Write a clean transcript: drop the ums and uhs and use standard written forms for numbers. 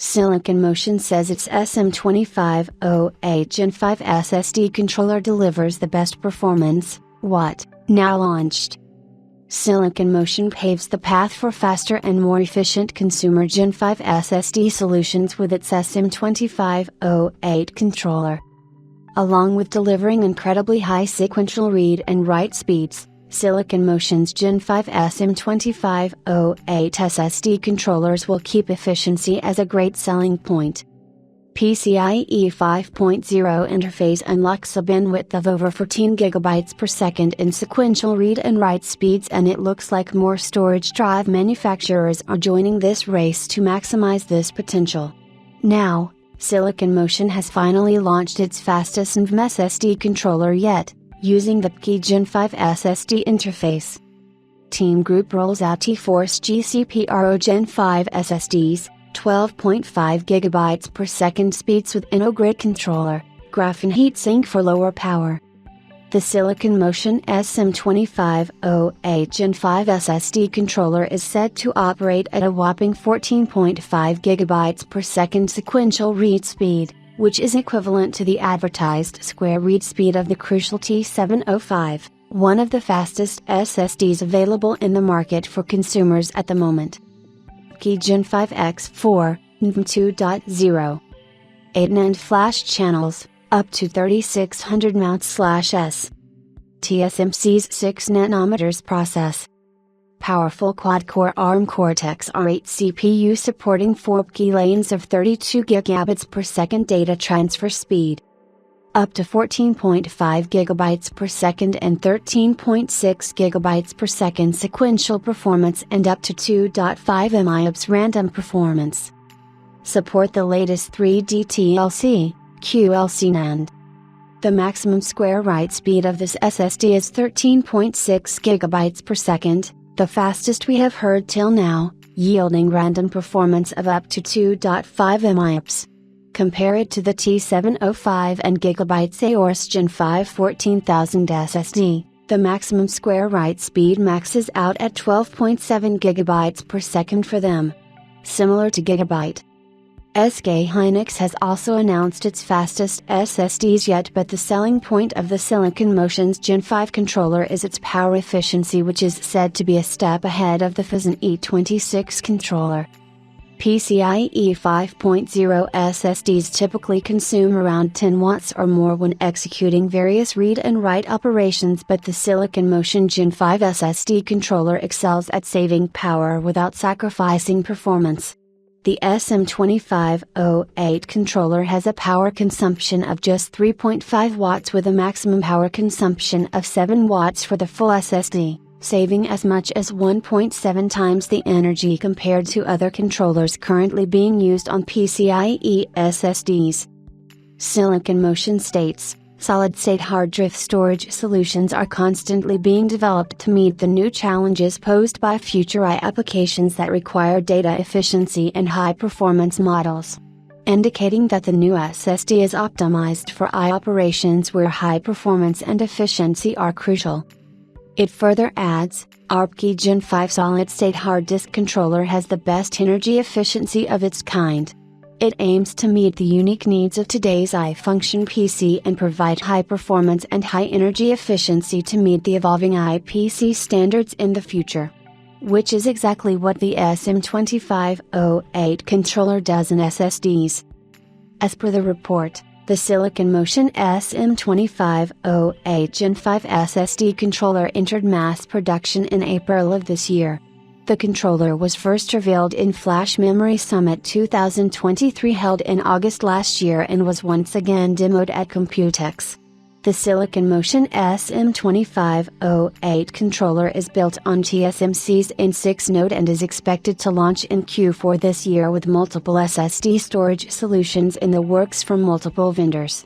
Silicon Motion says its SM2508 Gen 5 SSD controller delivers the best performance. Watt, now launched. Silicon Motion paves the path for faster and more efficient consumer Gen 5 SSD solutions with its SM2508 controller. Along with delivering incredibly high sequential read and write speeds, Silicon Motion's Gen 5 SM2508 SSD controllers will keep efficiency as a great selling point. PCIe 5.0 interface unlocks a bandwidth of over 14 GB per second in sequential read and write speeds, and it looks like more storage drive manufacturers are joining this race to maximize this potential. Now, Silicon Motion has finally launched its fastest NVMe SSD controller yet, using the PCIe Gen 5 SSD interface. Team Group rolls out T-Force GCPRO Gen 5 SSDs, 12.5 GB per second speeds with InnoGrid controller, graphene heatsink for lower power. The Silicon Motion SM2508 Gen 5 SSD controller is said to operate at a whopping 14.5 GB per second sequential read speed, which is equivalent to the advertised square read speed of the crucial T705, one of the fastest SSDs available in the market for consumers at the moment. PCIe Gen 5 X4, NVMe 2.0. 8 NAND flash channels, up to 3600 mounts/s. TSMC's 6nm process. Powerful quad-core ARM Cortex-R8 CPU supporting 4 PCIe lanes of 32 Gb per second data transfer speed. Up to 14.5 GB per second and 13.6 GB per second sequential performance, and up to 2.5 MIOPS random performance. Support the latest 3D TLC, QLC NAND. The maximum square write speed of this SSD is 13.6 GB per second, the fastest we have heard till now, yielding random performance of up to 2.5 MIOPS. Compare it to the T705 and GB Aorus Gen 5 14000 SSD, the maximum square write speed maxes out at 12.7 GB per second for them. Similar to Gigabyte. SK Hynix has also announced its fastest SSDs yet, but the selling point of the Silicon Motion's Gen 5 controller is its power efficiency, which is said to be a step ahead of the Phison E26 controller. PCIe 5.0 SSDs typically consume around 10 watts or more when executing various read and write operations, but the Silicon Motion Gen 5 SSD controller excels at saving power without sacrificing performance. The SM2508 controller has a power consumption of just 3.5 watts with a maximum power consumption of 7 watts for the full SSD, saving as much as 1.7 times the energy compared to other controllers currently being used on PCIe SSDs. Silicon Motion states, solid-state hard drive storage solutions are constantly being developed to meet the new challenges posed by future AI applications that require data efficiency and high-performance models, indicating that the new SSD is optimized for AI operations where high performance and efficiency are crucial. It further adds, our PCIe Gen 5 solid-state hard disk controller has the best energy efficiency of its kind. It aims to meet the unique needs of today's AI-function PC and provide high performance and high energy efficiency to meet the evolving AI PC standards in the future. Which is exactly what the SM2508 controller does in SSDs. As per the report, the Silicon Motion SM2508 Gen 5 SSD controller entered mass production in April of this year. The controller was first revealed in Flash Memory Summit 2023 held in August last year and was once again demoed at Computex. The Silicon Motion SM2508 controller is built on TSMC's N6 node and is expected to launch in Q4 this year with multiple SSD storage solutions in the works from multiple vendors.